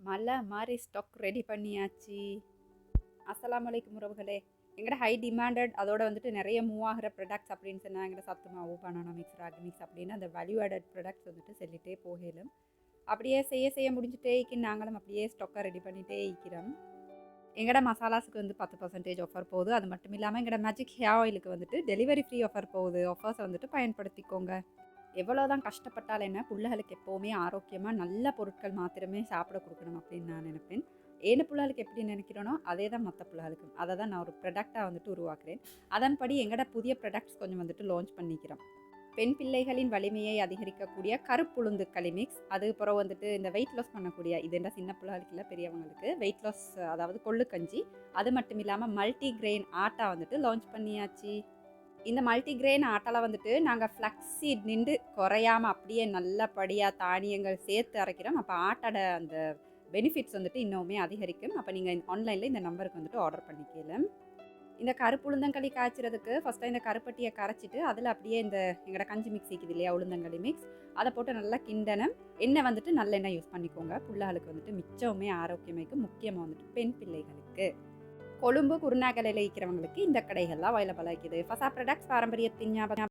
மழை மாதிரி stock ready பண்ணியாச்சு. அஸ்ஸலாமு அலைக்கும் உறவுகளே. எங்கட ஹை டிமாண்டட் அதோட வந்துட்டு நிறைய மூவ் ஆகிற ப்ராடக்ட்ஸ் அப்படின்னு சொன்னால் எங்கட சத்து மாவு, பனானா மிக்ஸ், ராகி மிக்ஸ் அப்படின்னு அந்த வேல்யூ ஆடட் ப்ராடக்ட்ஸ் வந்துட்டு சொல்லிட்டே போகலும் அப்படியே செய்ய முடிஞ்சுட்டே நாங்களும் அப்படியே ஸ்டாக்கை ரெடி பண்ணிகிட்டே இருக்கிறோம். எங்கட மசாலாஸுக்கு வந்து 10% ஆஃபர் போகுது. அது மட்டும் இல்லாமல் எங்கட மேஜிக் ஹேர் ஆயிலுக்கு வந்துட்டு டெலிவரி ஃப்ரீ ஆஃபர் போகுது. ஆஃபர்ஸை வந்துட்டு பயன்படுத்திக்கோங்க. எவ்வளோதான் கஷ்டப்பட்டாலும் என்ன, பிள்ளைகளுக்கு எப்போவுமே ஆரோக்கியமாக நல்ல பொருட்கள் மாத்திரமே சாப்பிட கொடுக்கணும் அப்படின்னு நான் நினைப்பேன். ஏன பிள்ளைகளுக்கு எப்படி நினைக்கிறேனோ அதே தான் மற்ற பிள்ளைகளுக்கும். அதை தான் நான் ஒரு ப்ராடக்டாக வந்துட்டு உருவாக்குறேன். அதன்படி எங்கட புதிய ப்ராடக்ட்ஸ் கொஞ்சம் வந்துட்டு லான்ச் பண்ணிக்கிறோம். பெண் பிள்ளைகளின் வலிமையை அதிகரிக்கக்கூடிய கருப்புளுந்து களி மிக்ஸ், அது பிறகு வந்துட்டு இந்த வெயிட் லாஸ் பண்ணக்கூடிய, இது என்ன சின்ன பிள்ளைகளுக்கு இல்லை பெரியவங்களுக்கு வெயிட் லாஸ், அதாவது கொள்ளு கஞ்சி. அது மட்டும் இல்லாமல் மல்டி கிரெயின் ஆட்டா வந்துட்டு லான்ச் பண்ணியாச்சு. இந்த மல்டிகிரெயின் ஆட்டாவில் வந்துட்டு நாங்கள் ஃப்ளக்ஸீட் நின்று குறையாமல் அப்படியே நல்லபடியாக தானியங்கள் சேர்த்து அரைக்கிறோம். அப்போ ஆட்டோட அந்த பெனிஃபிட்ஸ் வந்துட்டு இன்னுமே அதிகரிக்கும். அப்போ நீங்கள் ஆன்லைனில் இந்த நம்பருக்கு வந்துட்டு ஆர்டர் பண்ணிக்கலாம். இந்த கருப்பு உளுந்தங்களி காய்ச்சறதுக்கு ஃபஸ்ட்டாக இந்த கருப்பட்டியை கரைச்சிட்டு அதில் அப்படியே இந்த எங்களோட கஞ்சி மிக்ஸ் இருக்குது இல்லையா, உளுந்தங்களி மிக்ஸ், அதை போட்டு நல்லா கிண்டனம். எண்ணெய் வந்துட்டு நல்லெண்ணெய் யூஸ் பண்ணிக்கோங்க. பிள்ளைகளுக்கு வந்துட்டு மிச்சமே ஆரோக்கியமைக்கு, முக்கியமாக வந்துட்டு பெண் பிள்ளைகளுக்கு. கொழும்பு குருநாகலையில் இருக்கிறவங்களுக்கு இந்த கடைகள்லாம் அவைலபிளாக இருக்குது. ஃபசா ப்ராடக்ட்ஸ் பாரம்பரியத்தின் ஞாபகம்